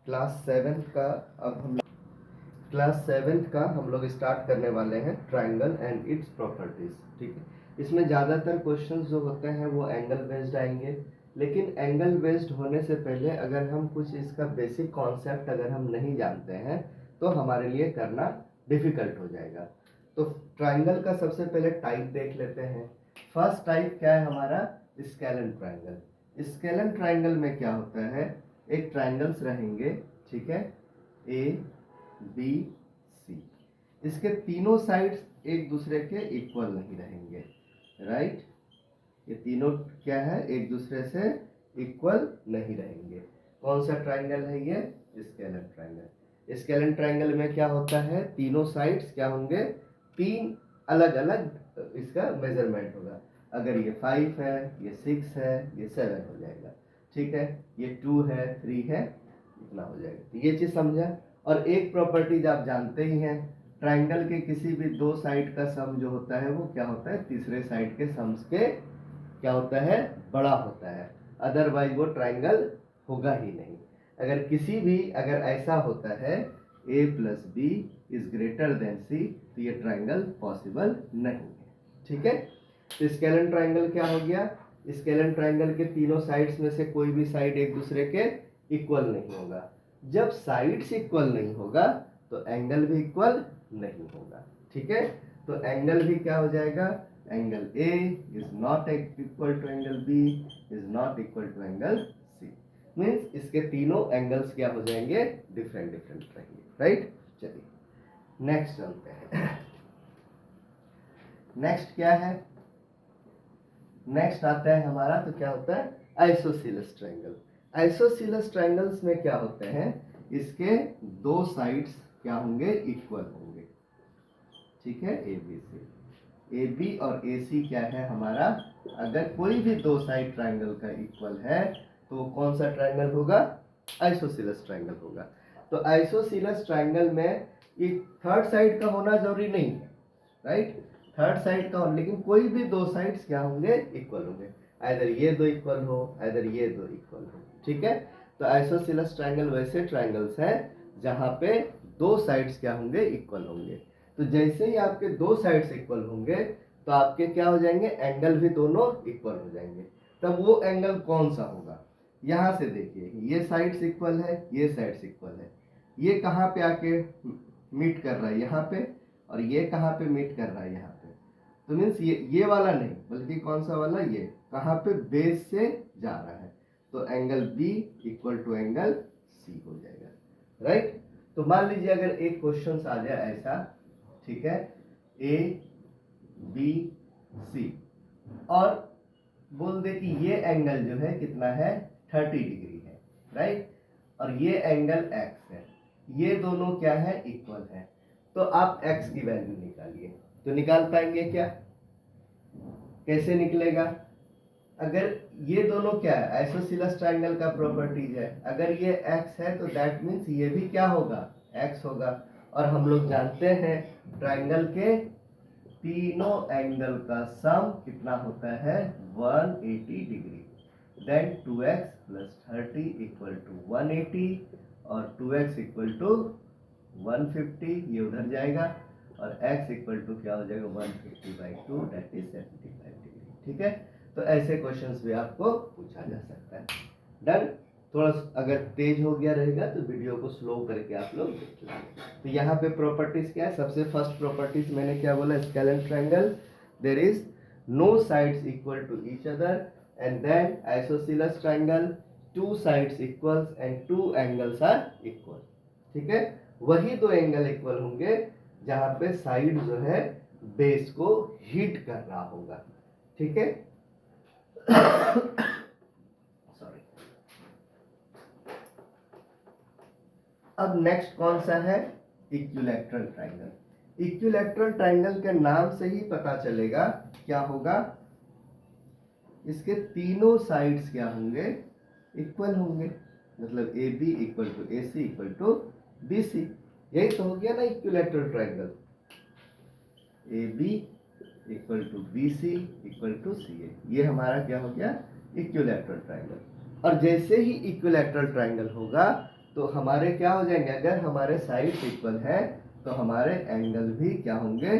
Class seventh का अब हम क्लास सेवेंथ का हम लोग स्टार्ट करने वाले हैं ट्रायंगल एंड इट्स प्रॉपर्टीज। ठीक है, इसमें ज़्यादातर क्वेश्चंस जो होते हैं वो एंगल बेस्ड आएंगे, लेकिन एंगल बेस्ड होने से पहले अगर हम कुछ इसका बेसिक कॉन्सेप्ट अगर हम नहीं जानते हैं तो हमारे लिए करना डिफिकल्ट हो जाएगा। तो ट्रायंगल का सबसे पहले टाइप देख लेते हैं। फर्स्ट टाइप क्या है हमारा? Scalene triangle. स्केलन ट्रायंगल में क्या होता है, एक ट्रायंगल्स रहेंगे, ठीक है, ए बी सी। इसके तीनों साइड्स एक दूसरे के इक्वल नहीं रहेंगे, राइट। ये तीनों क्या है, एक दूसरे से इक्वल नहीं रहेंगे। कौन सा ट्रायंगल है ये? Scalene triangle. स्केलन ट्रायंगल में क्या होता है, तीनों साइड्स क्या होंगे, तीन अलग अलग इसका मेजरमेंट होगा। अगर ये 5 है, ये 6 है, ये 7 हो जाएगा, ठीक है, ये 2 है, 3 है, इतना हो जाएगा। तो ये चीज समझा। और एक प्रॉपर्टीज आप जानते ही हैं, ट्रायंगल के किसी भी दो साइड का सम जो होता है वो क्या होता है, तीसरे साइड के सम्स के क्या होता है, बड़ा होता है। अदरवाइज वो ट्रायंगल होगा ही नहीं। अगर किसी भी अगर ऐसा होता है a plus B is greater than C, तो ये ट्रायंगल पॉसिबल नहीं है, ठीक है। तो स्केलन ट्रायंगल क्या हो गया, स्केलन ट्रायंगल के तीनों साइड्स में से कोई भी साइड एक दूसरे के इक्वल नहीं होगा। जब साइड्स इक्वल नहीं होगा तो एंगल भी इक्वल नहीं होगा, ठीक है। तो एंगल भी क्या हो जाएगा, angle A is not equal to angle B is not equal to angle C. Means इसके तीनों एंगल्स क्या हो जाएंगे, डिफरेंट डिफरेंट रहेंगे, राइट। चलिए नेक्स्ट चलते हैं। नेक्स्ट क्या है, नेक्स्ट आता है हमारा, तो क्या होता है, आइसोसेलेस ट्रायंगल। आइसोसेलेस ट्रायंगल्स में क्या होते हैं, इसके दो साइड्स क्या होंगे, इक्वल होंगे, ठीक है, A B C. A B और ए सी क्या है हमारा, अगर कोई भी दो साइड ट्रायंगल का इक्वल है तो वो कौन सा ट्रायंगल होगा, आइसोसेलेस ट्रायंगल होगा। तो आइसोसेलेस ट्रायंगल में ये थर्ड साइड का होना जरूरी नहीं है, राइट। थर्ड साइड का हो, लेकिन कोई भी दो साइड्स क्या होंगे, इक्वल होंगे। आइदर ये दो इक्वल हो, आइदर ये दो इक्वल हो, ठीक है। तो आइसोसेलेस ट्रायंगल वैसे ट्रायंगल्स है जहां पे दो साइड्स क्या होंगे, इक्वल होंगे। तो जैसे ही आपके दो साइड्स इक्वल होंगे तो आपके क्या हो जाएंगे, एंगल भी दोनों इक्वल हो जाएंगे। तब वो एंगल कौन सा होगा, यहां से देखिए, ये साइड्स इक्वल है, ये साइड्स इक्वल है, ये कहाँ पे आके मीट कर रहा है, यहाँ पे, और ये कहाँ पे मीट कर रहा है, यहाँ पे। तो मीन्स ये वाला नहीं, बल्कि कौन सा वाला, ये कहाँ पे, बेस से जा रहा है। तो angle B equal to angle C हो जाएगा, राइट। तो मान लीजिए अगर एक क्वेश्चन आ जाए ऐसा, ठीक है, ए बी सी, और बोल दे कि ये एंगल जो है कितना है, 30 डिग्री है, राइट, और ये एंगल एक्स है, ये दोनों क्या है, इक्वल है। तो आप एक्स की वैल्यू निकालिए। तो निकाल पाएंगे क्या, कैसे निकलेगा, अगर ये दोनों क्या है, आइसोसेलेस ट्रायंगल का प्रॉपर्टीज है, अगर ये x है तो दैट मीन्स ये भी क्या होगा, x होगा। और हम लोग जानते हैं ट्रायंगल के तीनों एंगल का सम कितना होता है, 180 degree. Then 2x plus 30 equal to 180 और 2x इक्वल टू 150, ये उधर जाएगा, और x इक्वल टू क्या हो जाएगा, 150/2 दैट इज 75 डिग्री, ठीक है। तो ऐसे क्वेश्चंस भी आपको पूछा जा सकता है। डन। थोड़ा अगर तेज हो गया रहेगा तो वीडियो को स्लो करके आप लोग देख लेंगे। तो यहाँ पे प्रॉपर्टीज क्या है, सबसे फर्स्ट प्रॉपर्टीज मैंने क्या बोला, scalene triangle, there is no sides equal to each other, and then isosceles triangle, two sides equals and two angles are equal, ठीक है। वही दो एंगल इक्वल होंगे जहां पे साइड जो है बेस को हिट कर रहा होगा, ठीक है। सॉरी। अब नेक्स्ट कौन सा है, इक्विलैटरल ट्रायंगल। इक्विलैटरल ट्रायंगल के नाम से ही पता चलेगा क्या होगा, इसके तीनों साइड्स क्या होंगे, इक्वल होंगे। मतलब A B equal to A C equal to B C, यही तो हो गया ना equilateral triangle. A B equal to B C equal to C A, ये हमारा क्या हो गया, इक्विलैटरल ट्रायंगल। और जैसे ही इक्विलैटरल ट्रायंगल होगा तो हमारे क्या हो जाएंगे, अगर हमारे साइड इक्वल है तो हमारे एंगल भी क्या होंगे,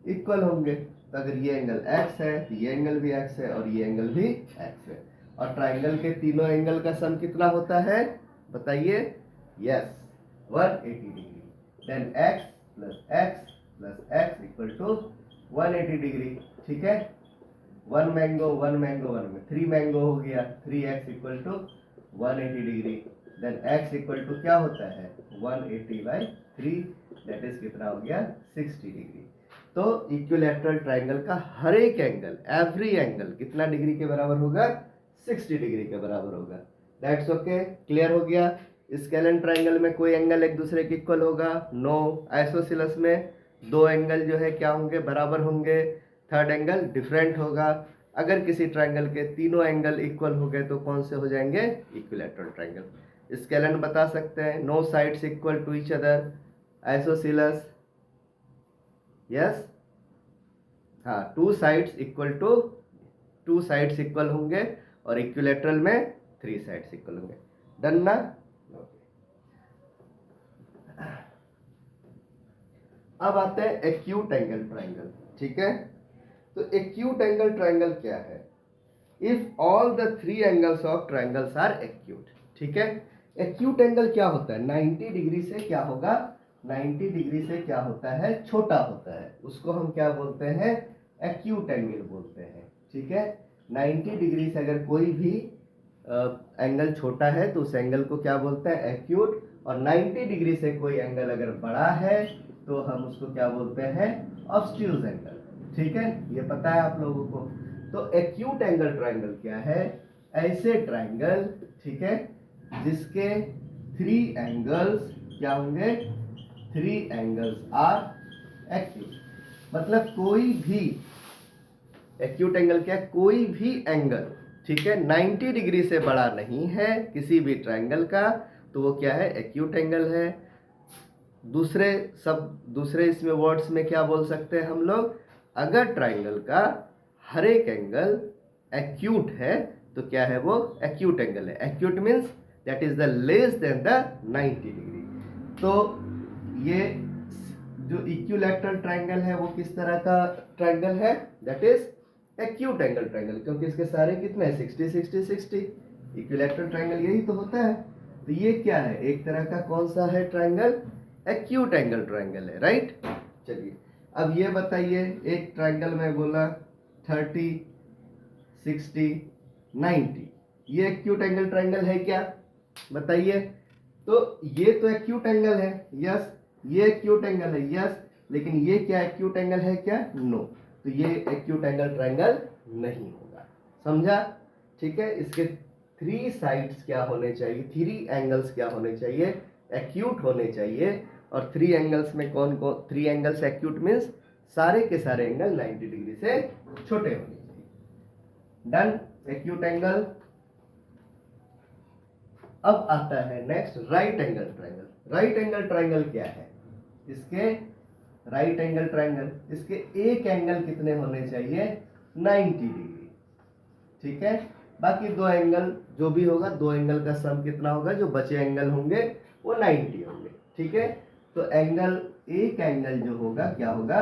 इक्वल होंगे। तो अगर ये एंगल x है तो ये एंगल भी x है और ये एंगल भी x है। और ट्राइंगल के तीनों एंगल का सम कितना होता है बताइए, yes 180 degree. Then x plus x equal to 180 degree. ठीक है, वन मैंगो वन में 3 मैंगो हो गया, 3x equal to 180 degree. Then x equal to क्या होता है 180/3, दैट इज कितना हो गया 60 डिग्री। तो इक्विलैटरल ट्राइंगल का हर एक एंगल, एवरी एंगल कितना डिग्री के बराबर होगा, 60 डिग्री के बराबर होगा। दैट्स ओके, क्लियर हो गया। स्केलन ट्राइंगल में कोई एंगल एक दूसरे के इक्वल होगा, नो। आइसोसेलेस में दो एंगल जो है क्या होंगे, बराबर होंगे, थर्ड एंगल डिफरेंट होगा। अगर किसी ट्राइंगल के तीनों एंगल इक्वल हो गए तो कौन से हो जाएंगे, इक्विलैटरल ट्राइंगल। स्केलन बता सकते हैं, no sides equal to each other. Isosceles yes, हाँ, टू साइड्स इक्वल होंगे और इक्विलैटरल में 3 साइड्स इक्वल होंगे। डन ना। अब आते हैं एक्यूट एंगल ट्राइंगल। ठीक है, तो एक्यूट एंगल ट्राइंगल क्या है, if all the 3 angles of triangles are acute. ठीक है, एक्यूट एंगल क्या होता है, 90 डिग्री से क्या होगा, 90 डिग्री से क्या होता है, छोटा होता है, उसको हम क्या बोलते हैं, एक्यूट एंगल बोलते हैं। ठीक है, 90 डिग्री से अगर कोई भी एंगल छोटा है तो उस एंगल को क्या बोलते हैं, एक्यूट। और 90 डिग्री से कोई एंगल अगर बड़ा है तो हम उसको क्या बोलते हैं, ऑब्स्ट्यूज एंगल। ठीक है, ये पता है आप लोगों को। तो एक्यूट एंगल ट्राइंगल क्या है, ऐसे ट्राइंगल, ठीक है, जिसके 3 एंगल्स क्या होंगे, 3 एंगल्स आर एक्यूट। मतलब कोई भी एक्यूट एंगल क्या है, कोई भी एंगल, ठीक है, 90 डिग्री से बड़ा नहीं है किसी भी ट्राइंगल का, तो वो क्या है, एक्यूट एंगल है। दूसरे इसमें वर्ड्स में क्या बोल सकते हैं हम लोग, अगर ट्राइंगल का हर एक एंगल एक्यूट है तो क्या है, वो एक्यूट एंगल है। Acute means that is the less than the 90 degree. तो ये जो इक्विलैटरल ट्राइंगल है वो किस तरह का ट्राइंगल है, that is acute angle triangle, क्योंकि इसके सारे कितने हैं, 60 इक्विलैटरल ट्राइंगल यही तो होता है। तो ये क्या है, एक तरह का कौन सा है ट्राइंगल, एक्यूट एंगल ट्राइंगल है, राइट। चलिए अब ये बताइए, एक ट्राइंगल में बोला 30 60 90, ये एक्यूट एंगल ट्राइंगल है क्या, बताइए। तो ये तो एक्यूट एंगल है, यस, ये एक्यूट एंगल है, यस, लेकिन ये क्या एक्यूट एंगल है क्या, नो। तो ये एक्यूट एंगल ट्राइंगल नहीं होगा, समझा। ठीक है, इसके 3 साइड्स क्या होने चाहिए, 3 एंगल्स क्या होने चाहिए, एक्यूट होने चाहिए। और 3 एंगल्स में कौन कौन, 3 एंगल्स एक्यूट मीन्स सारे के सारे एंगल 90 डिग्री से छोटे होने चाहिए। Done, acute angle. अब आता है next right angle triangle. Right angle triangle क्या है, इसके राइट एंगल ट्राइंगल, इसके एक एंगल कितने होने चाहिए, 90 डिग्री। ठीक है, बाकी 2 एंगल जो भी होगा, 2 एंगल का सम कितना होगा, जो बचे एंगल होंगे वो 90 होंगे। ठीक है, तो एक एंगल जो होगा क्या होगा,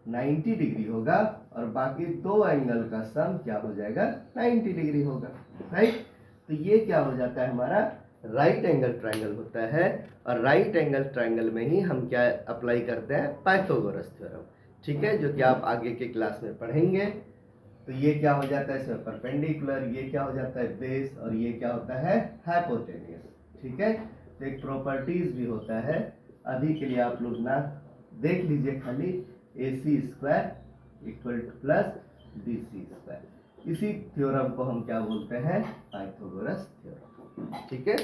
90 डिग्री होगा, और बाकी 2 एंगल का सम क्या हो जाएगा, 90 डिग्री होगा, राइट। तो ये क्या हो जाता है, हमारा राइट एंगल ट्राइंगल होता है। और राइट एंगल ट्राइंगल में ही हम क्या अप्लाई करते हैं, पाइथागोरस थ्योरम। ठीक है, जो कि आप आगे के क्लास में पढ़ेंगे। तो ये क्या हो जाता है, इसमें परपेंडिकुलर, ये क्या हो जाता है, बेस, और ये क्या होता है, हाइपोटेन्यूस। ठीक है, तो एक प्रॉपर्टीज भी होता है, अभी के लिए आप लोग ना देख लीजिए खाली, AC square equal two plus BC square. इसी थ्योरम को हम क्या बोलते हैं, पाइथागोरस थ्योरम। ठीक है,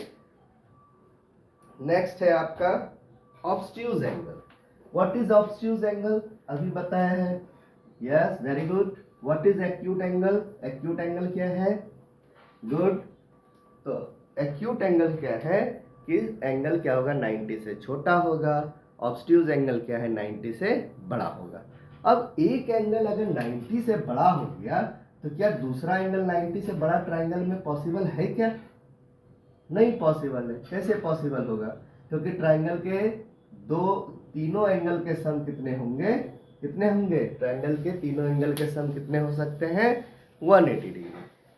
नेक्स्ट है आपका ऑब्स्ट्यूज एंगल। व्हाट इज ऑब्स्ट्यूज एंगल, अभी बताया है, yes, very good. What is acute angle, acute angle क्या है, गुड। तो एक्यूट एंगल क्या है कि एंगल क्या होगा, 90 से छोटा होगा। ऑब्स्ट्यूज एंगल क्या है, 90 से बड़ा होगा। अब एक एंगल अगर 90 से बड़ा हो गया तो क्या दूसरा एंगल 90 से बड़ा ट्राइंगल में पॉसिबल है क्या, नहीं पॉसिबल है। कैसे पॉसिबल होगा? क्योंकि ट्राइंगल के तीनों एंगल के सम कितने होंगे? कितने होंगे? ट्राइंगल के तीनों एंगल के सम कितने हो सकते हैं? 180 डिग्री।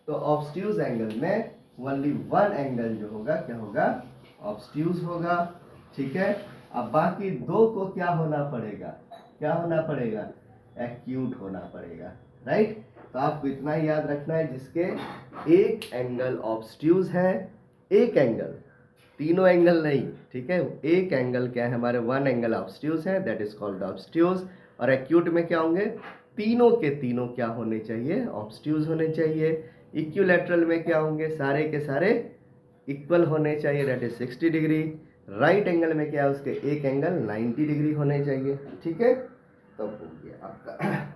तो ऑब्स्ट्यूज एंगल में ओनली वन एंगल जो होगा क्या होगा? ऑब्स्ट्यूज होगा। ठीक है। अब बाकी दो को क्या होना पड़ेगा? क्या होना पड़ेगा? एक्यूट होना पड़ेगा। राइट। तो आपको इतना ही याद रखना है, जिसके एक एंगल ऑब्स्ट्यूज है, एक एंगल, तीनों एंगल नहीं, ठीक है, एक एंगल क्या है हमारे? वन एंगल ऑब्स्ट्यूज है, दैट इज कॉल्ड ऑब्स्ट्यूज। और एक्यूट में क्या होंगे? तीनों के तीनों क्या होने चाहिए? ऑब्स्ट्यूज होने चाहिए। इक्विलैटरल में क्या होंगे? सारे के सारे इक्वल होने चाहिए, that is 60 degree. Right angle में क्या है? उसके एक एंगल 90 डिग्री होने चाहिए। ठीक है, तो हो गया आपका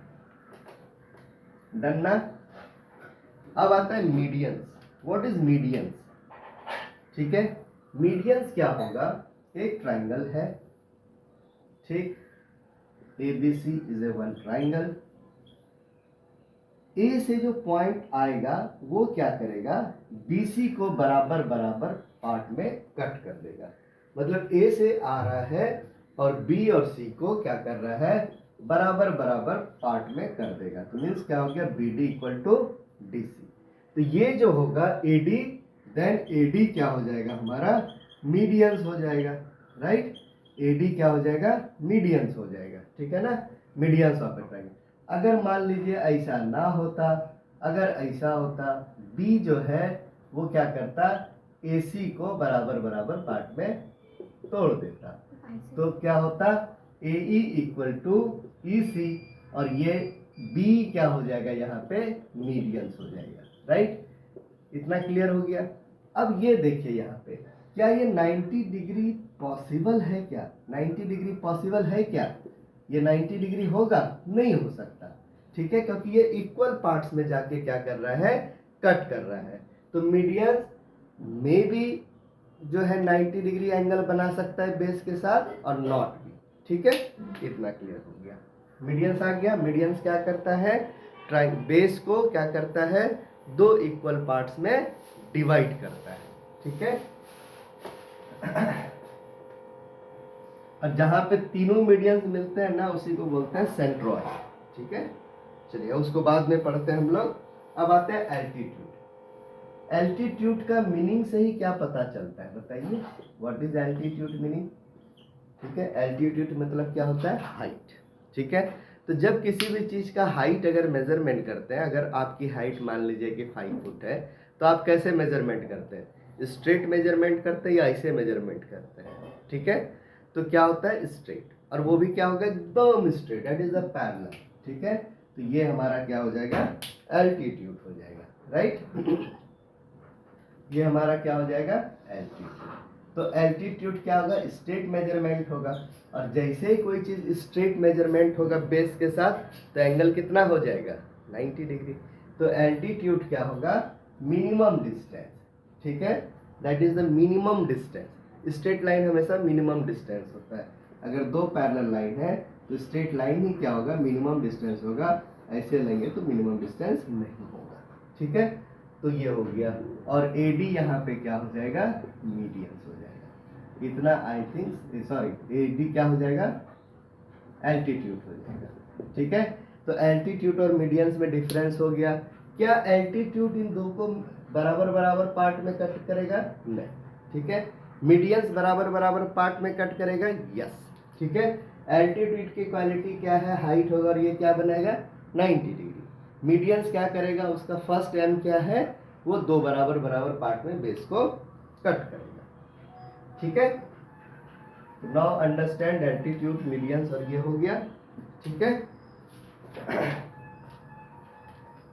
डन ना। अब आता है मीडियंस। What is medians? ठीक है, मीडियंस क्या होगा? एक ट्राइंगल है, ठीक, ABC is a one triangle. A से जो पॉइंट आएगा वो क्या करेगा? BC को बराबर बराबर पार्ट में कट कर देगा। मतलब ए से आ रहा है और B और C को क्या कर रहा है? बराबर बराबर पार्ट में कर देगा। तो मीन्स क्या हो गया? BD equal to DC। तो ये जो होगा AD, देन AD क्या हो जाएगा हमारा? मीडियंस हो जाएगा। राइट। AD क्या हो जाएगा? मीडियंस हो जाएगा। ठीक है ना, मीडियंस ऑफ ए ट्राइंगल। अगर मान लीजिए ऐसा ना होता, अगर ऐसा होता, B जो है वो क्या करता? AC को बराबर बराबर पार्ट में तोड़ देता। तो क्या होता? AE इक्वल टू EC, और ये B क्या हो जाएगा? यहाँ पे मीडियंस हो जाएगा। राइट। इतना क्लियर हो गया। अब ये देखिए यहाँ पे, क्या ये 90 डिग्री पॉसिबल है? क्या 90 डिग्री पॉसिबल है? क्या ये 90 डिग्री होगा? नहीं हो सकता। ठीक है, क्योंकि ये इक्वल पार्ट्स में जाके क्या कर रहा है? कट कर रहा है। तो मीडियन में भी जो है 90 डिग्री एंगल बना सकता है बेस के साथ, और नॉट भी। ठीक है, इतना क्लियर हो गया। मीडियंस आ गया। मीडियंस क्या करता है? बेस को क्या करता है? दो इक्वल पार्ट्स में डिवाइड करता है। ठीक है। और जहां पे तीनों मीडियंस मिलते हैं ना, उसी को बोलते हैं सेंट्रॉइड। ठीक है, चलिए उसको बाद में पढ़ते हैं हम लोग। अब आते हैं एल्टीट्यूड। एल्टीट्यूड का मीनिंग से ही क्या पता चलता है? बताइए, व्हाट इज एल्टीट्यूड मीनिंग? ठीक है, एल्टीट्यूड मतलब क्या होता है? हाइट। ठीक है, तो जब किसी भी चीज का हाइट अगर मेजरमेंट करते हैं, अगर आपकी हाइट मान लीजिए कि 5 फुट है, तो आप कैसे मेजरमेंट करते हैं? स्ट्रेट मेजरमेंट करते हैं या ऐसे मेजरमेंट करते हैं? ठीक है, तो क्या होता है? स्ट्रेट। और वो भी क्या होगा? एकदम straight, that is the parallel. ठीक है, तो ये हमारा क्या हो जाएगा? एल्टीट्यूड हो जाएगा। राइट। ये हमारा क्या हो जाएगा? एल्टीट्यूड। तो एल्टीट्यूड क्या होगा? स्ट्रेट मेजरमेंट होगा। और जैसे ही कोई चीज स्ट्रेट मेजरमेंट होगा बेस के साथ, तो एंगल कितना हो जाएगा? 90 डिग्री। तो एल्टीट्यूड क्या होगा? Minimum distance. ठीक है, that is the minimum distance. Straight line हमेशा मिनिमम डिस्टेंस होता है। अगर दो पैरेलल लाइन है तो स्ट्रेट लाइन ही क्या होगा? मिनिमम डिस्टेंस होगा। ऐसे लेंगे तो मिनिमम डिस्टेंस नहीं होगा। ठीक है, तो ये हो गया। और AD यहाँ पे क्या हो जाएगा? मीडियंस हो जाएगा। इतना आई थिंक, सॉरी, AD क्या हो जाएगा? एल्टीट्यूड हो जाएगा। ठीक है, तो एल्टीट्यूड और मीडियंस में डिफरेंस हो गया। क्या एल्टीट्यूड इन दो को बराबर बराबर पार्ट में कट करेगा? नहीं। ठीक है, मीडियंस बराबर बराबर पार्ट में कट करेगा? यस। ठीक है, एल्टीट्यूड की क्वालिटी क्या है? हाइट होगा, और ये क्या बनाएगा? 90 डिग्री। मीडियंस क्या करेगा? उसका फर्स्ट एम क्या है? वो दो बराबर बराबर पार्ट में बेस को कट करेगा। ठीक है, नाउ अंडरस्टैंड एल्टीट्यूड, मीडियंस, और ये हो गया। ठीक है,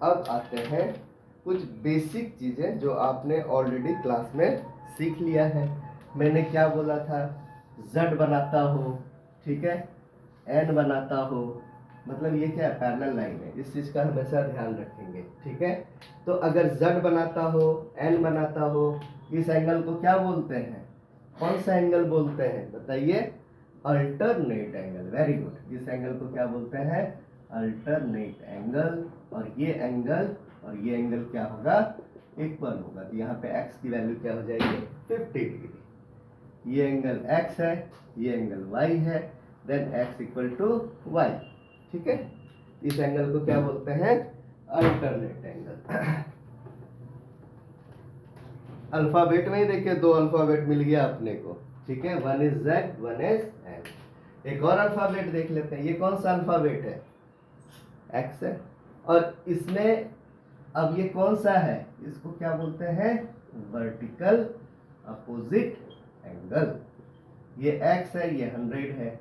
अब आते हैं कुछ बेसिक चीजें जो आपने ऑलरेडी क्लास में सीख लिया है। मैंने क्या बोला था? Z बनाता हो, ठीक है, N बनाता हो, मतलब ये क्या है? पैरेलल लाइन है। इस चीज का हमेशा ध्यान रखेंगे। ठीक है, तो अगर Z बनाता हो, N बनाता हो, इस एंगल को क्या बोलते हैं? कौन सा एंगल बोलते हैं? बताइए। Alternate angle. Very good. इस एंगल को क्या बोलते हैं? Alternate angle. और ये एंगल क्या होगा? इक्वल होगा। तो यहाँ पे x की वैल्यू क्या हो जाएगी 50 डिग्री। ये एंगल x है, ये एंगल y है, then x equal to y। ठीक है, इस एंगल को क्या बोलते हैं अल्टरनेट एंगल। अल्फाबेट में ही देखिए दो अल्फाबेट मिल गया अपने को। ठीक है, one is Z, one is M। एक और अल्फाबेट देख लेते हैं, ये कौन सा अल्फाबेट है X है, और इसमें अब ये कौन सा है, इसको क्या बोलते हैं वर्टिकल अपोजिट एंगल। ये X है, ये 100 है,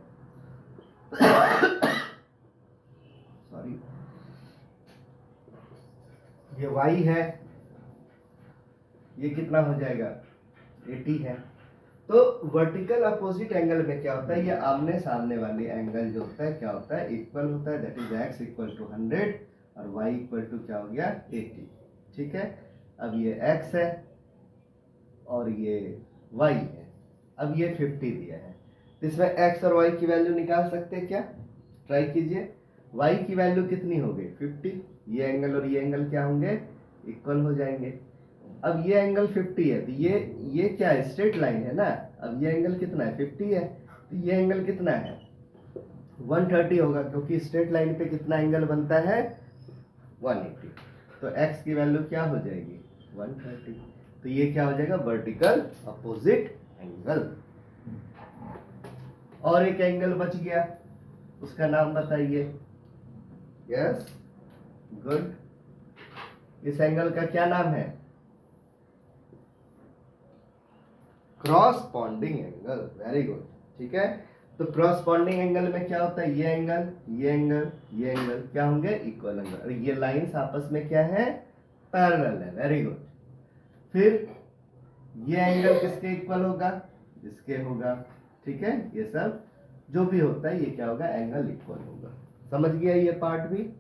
सॉरी, ये Y है, ये कितना हो जाएगा 80 है। तो वर्टिकल अपोजिट एंगल में क्या होता है, ये आमने सामने वाली एंगल जो होता है क्या होता है इक्वल होता है, that is x equal to 100 और y इक्वल टू क्या हो गया 80। ठीक है, अब ये x है और ये y है, अब ये 50 दिया है, तो इसमें x और y की वैल्यू निकाल सकते हैं क्या, ट्राई कीजिए। y की वैल्यू कितनी हो गई 50, ये एंगल और ये एंगल क्या होंगे इक्वल हो जाएंगे। अब ये एंगल 50 है, तो ये क्या है स्ट्रेट लाइन है ना, अब ये एंगल कितना है 50 है, तो ये एंगल कितना है 130 होगा, क्योंकि स्ट्रेट लाइन पे कितना एंगल बनता है 180। तो x की वैल्यू क्या हो जाएगी 130, तो ये क्या हो जाएगा वर्टिकल अपोजिट एंगल। और एक एंगल बच गया, उसका नाम बताइए। यस गुड, इस एंगल का क्या नाम है क्रॉसपॉन्डिंग एंगल। Very good. ठीक है, तो क्रॉसपॉन्डिंग एंगल में क्या होता है, ये एंगल ये एंगल ये एंगल क्या होंगे इक्वल एंगल, और ये लाइंस आपस में क्या है पैरेलल है। Very good. फिर ये एंगल किसके इक्वल होगा, इसके होगा। ठीक है, ये सब जो भी होता है ये क्या होगा एंगल इक्वल होगा। समझ गया ये पार्ट भी।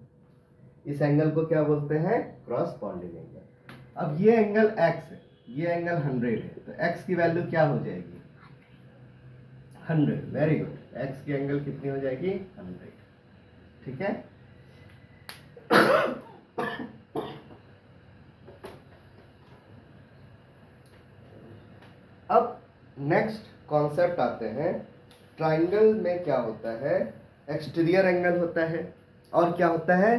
इस एंगल को क्या बोलते हैं क्रॉसपॉन्डिंग एंगल। अब ये एंगल x है, ये एंगल 100 है, तो x की वैल्यू क्या हो जाएगी 100। वेरी गुड, x की एंगल कितनी हो जाएगी 100। ठीक है, अब नेक्स्ट कॉन्सेप्ट आते हैं। ट्राइंगल में क्या होता है एक्सटीरियर एंगल होता है और क्या होता है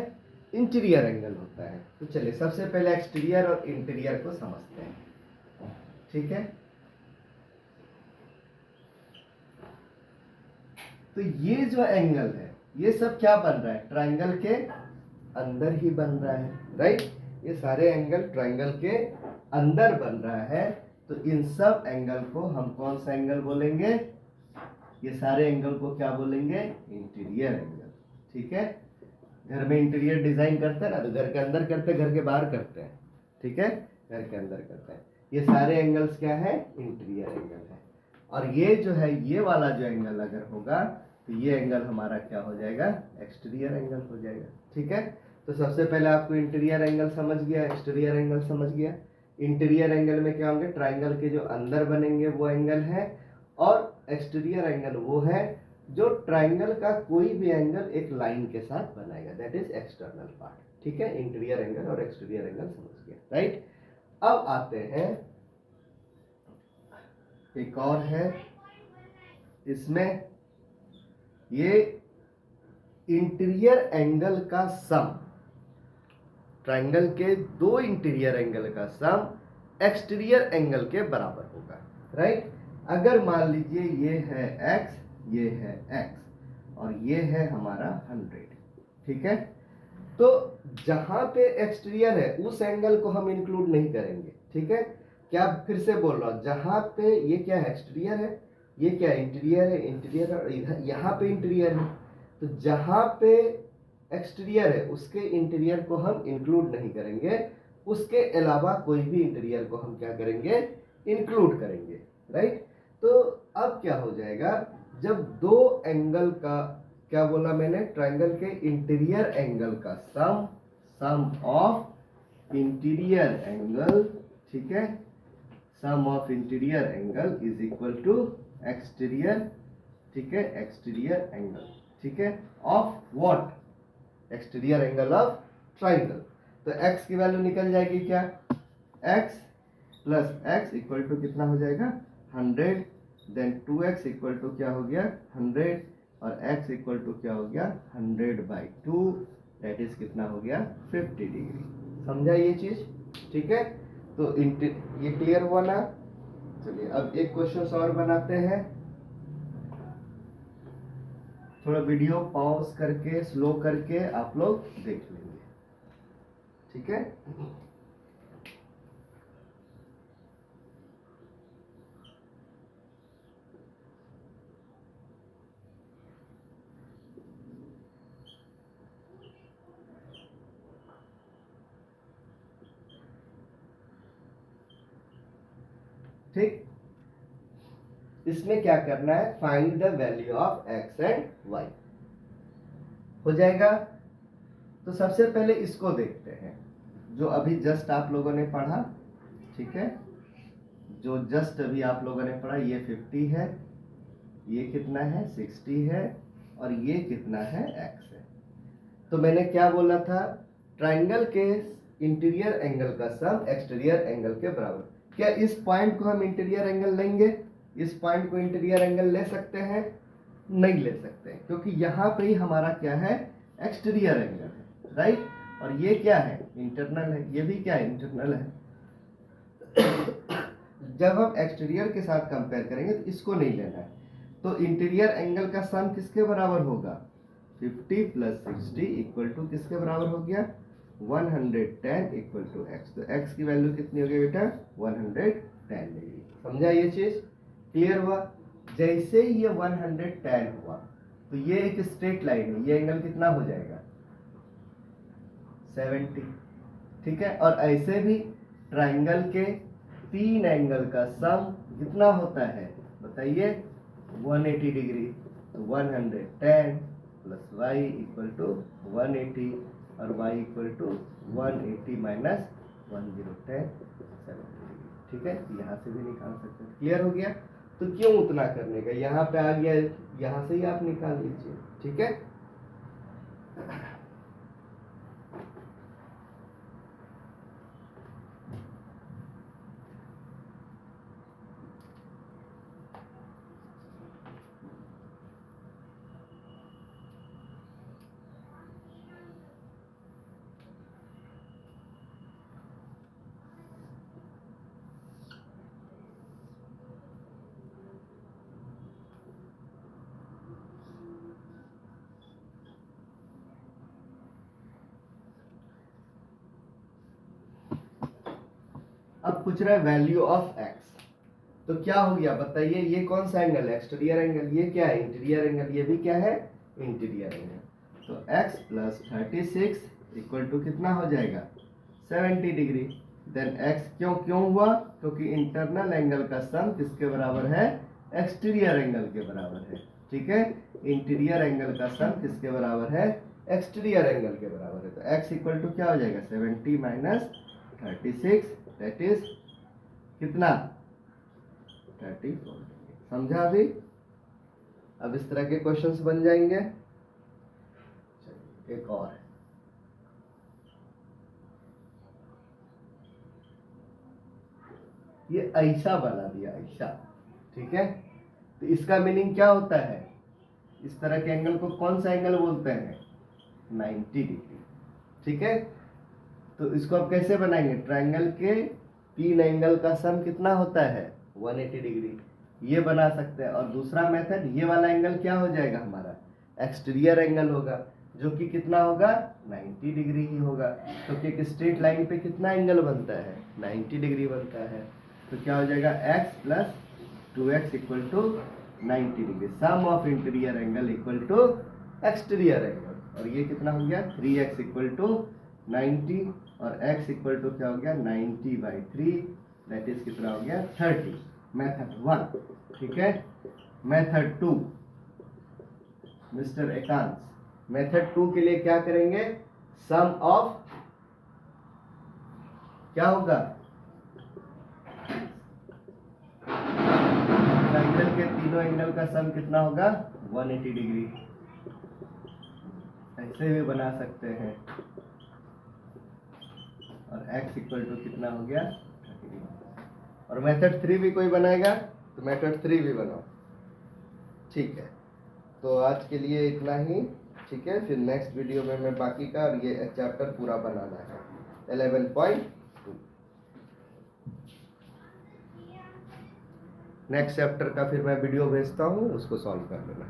इंटीरियर एंगल होता है। तो चलिए सबसे पहले एक्सटीरियर और इंटीरियर को समझते हैं। ठीक है, तो ये जो एंगल है ये सब क्या बन रहा है ट्राइंगल के अंदर ही बन रहा है, राइट। ये सारे एंगल ट्राइंगल के अंदर बन रहा है, तो इन सब एंगल को हम कौन सा एंगल बोलेंगे, ये सारे एंगल को क्या बोलेंगे इंटीरियर एंगल। ठीक है, घर में इंटीरियर डिजाइन करते हैं ना, तो घर के अंदर करते हैं घर के बाहर करते हैं। ठीक है, घर के अंदर करते हैं। ये सारे एंगल्स क्या है इंटीरियर एंगल है। और ये जो है ये वाला जो एंगल अगर होगा तो ये एंगल हमारा क्या हो जाएगा एक्सटीरियर एंगल हो जाएगा। ठीक है, तो सबसे पहले आपको इंटीरियर एंगल समझ गया, एक्सटीरियर एंगल समझ गया। इंटीरियर एंगल में क्या होंगे ट्राइंगल के जो अंदर बनेंगे वो एंगल है, और एक्सटीरियर एंगल वो है जो ट्राइंगल का कोई भी एंगल एक लाइन के साथ बनाएगा, दैट इज एक्सटर्नल पार्ट। ठीक है, इंटीरियर एंगल और एक्सटीरियर एंगल समझ गया, राइट। अब आते हैं एक और है, इसमें ये इंटीरियर एंगल का सम, ट्राइंगल के दो इंटीरियर एंगल का सम एक्सटीरियर एंगल के बराबर होगा, राइट। अगर मान लीजिए ये है x, ये है x और ये है हमारा 100। ठीक है, तो जहां पे एक्सटीरियर है उस एंगल को हम इंक्लूड नहीं करेंगे। ठीक है, क्या फिर से बोल रहा हूं, जहां पे ये क्या है एक्सटीरियर है, ये क्या इंटीरियर है, इंटीरियर और इधर यहाँ पे इंटीरियर है, तो जहां पे एक्सटीरियर है उसके इंटीरियर को हम इंक्लूड नहीं करेंगे, उसके अलावा कोई भी इंटीरियर को हम क्या करेंगे इंक्लूड करेंगे, राइट। तो अब क्या हो जाएगा जब दो एंगल का क्या बोला मैंने ट्राइंगल के इंटीरियर एंगल का सम ऑफ इंटीरियर एंगल, ठीक है, sum of interior angle is equal to exterior, ठीक है, एक्सटीरियर एंगल, ठीक है, of what exterior angle of triangle. तो x की वैल्यू निकल जाएगी क्या x plus x equal to कितना हो जाएगा 100, देन 2x इक्वल टू क्या हो गया 100 और x इक्वल टू क्या हो गया 100/2, दैट इज कितना हो गया 50 डिग्री। समझा ये चीज? ठीक है, तो ये क्लियर हुआ ना? चलिए अब एक क्वेश्चन और बनाते हैं। थोड़ा वीडियो पॉज करके स्लो करके आप लोग देख लेंगे, ठीक है? ठीक, इसमें क्या करना है, find the value of x and y। हो जाएगा? तो सबसे पहले इसको देखते हैं जो अभी जस्ट आप लोगों ने पढ़ा, ठीक है? जो जस्ट अभी आप लोगों ने पढ़ा, ये 50 है, ये कितना है 60 है, और ये कितना है x है। तो मैंने क्या बोला था, ट्राइंगल के इंटीरियर एंगल का सम एक्सटीरियर एंगल के बराबर। क्या इस पॉइंट को हम इंटीरियर एंगल लेंगे? इस पॉइंट को इंटीरियर एंगल ले सकते हैं? नहीं ले सकते, क्योंकि यहाँ पे ही हमारा क्या है, एक्सटीरियर एंगल है, राइट? और ये क्या है, इंटरनल है, ये भी क्या है, इंटरनल है। जब हम एक्सटीरियर के साथ कंपेयर करेंगे तो इसको नहीं लेना है। तो इंटीरियर एंगल का सम किसके बराबर होगा, 50 प्लस 60 इक्वल टू किसके बराबर हो गया 110 इक्वल टू x। तो x की वैल्यू कितनी हो गई बेटा 110 डिग्री। समझा ये चीज? क्लियर हुआ? जैसे ये 110 हुआ तो ये एक स्ट्रेट लाइन है, ये एंगल कितना हो जाएगा 70, ठीक है? और ऐसे भी ट्राइंगल के 3 एंगल का सम कितना होता है बताइए 180 डिग्री। तो 110 प्लस y इक्वल टू 180 और y equal to 180 minus 1010 70 degree, ठीक है? यहाँ से भी निकाल सकते हैं। क्लियर हो गया? तो क्यों उतना करने का, यहाँ पे आ गया, यहाँ से ही आप निकाल लीजिए, ठीक है? अब पूछ रहा है वैल्यू ऑफ x। तो क्या हो गया बताइए, ये कौन सा एंगल है, एक्सटीरियर एंगल, ये क्या है इंटीरियर एंगल, ये भी क्या है इंटीरियर एंगल। तो x प्लस 36 इक्वल टू कितना हो जाएगा 70 डिग्री। देन x क्यों हुआ, क्योंकि इंटरनल एंगल का सम किसके बराबर है एक्सटीरियर एंगल के बराबर है, ठीक है? इंटीरियर एंगल का सम किसके बराबर है एक्सटीरियर एंगल के बराबर है। तो x इक्वल टू क्या हो जाएगा 70 माइनस 36, दैट इज कितना 34। समझा अभी? अब इस तरह के क्वेश्चंस बन जाएंगे। चलिए एक और है, ये ऐसा बना दिया ऐसा, ठीक है? तो इसका मीनिंग क्या होता है, इस तरह के एंगल को कौन सा एंगल बोलते हैं 90 डिग्री, ठीक है? तो इसको आप कैसे बनाएंगे, ट्रायंगल के 3 एंगल का सम कितना होता है 180 डिग्री, ये बना सकते हैं। और दूसरा मेथड, ये वाला एंगल क्या हो जाएगा हमारा एक्सटीरियर एंगल होगा, जो कि कितना होगा 90 डिग्री ही होगा, क्योंकि एक स्ट्रेट लाइन पे कितना एंगल बनता है 90 डिग्री बनता है। तो क्या हो जाएगा x प्लस 2x equal to 90 degree, sum of interior angle equal to exterior angle. और ये कितना हो गया 3x इक्वल टू 90 और x इक्वल टू क्या हो गया 90/3, दैट इज कितना हो गया 30। मेथड 1, ठीक है? मेथड 2 मिस्टर एकांश, मेथड 2 के लिए क्या करेंगे, सम ऑफ क्या होगा ट्रायंगल के तीनों एंगल का सम कितना होगा 180 डिग्री, ऐसे भी बना सकते हैं। और x इक्वल टू कितना हो गया होगी। और मेथड 3 भी कोई बनाएगा तो मेथड 3 भी बनाओ, ठीक है। तो आज के लिए इतना ही, ठीक है। फिर नेक्स्ट वीडियो में मैं बाकी का, और ये चैप्टर पूरा बनाना है 11.2। नेक्स्ट चैप्टर का फिर मैं वीडियो भेजता हूँ, उसको सॉल्व कर लेना।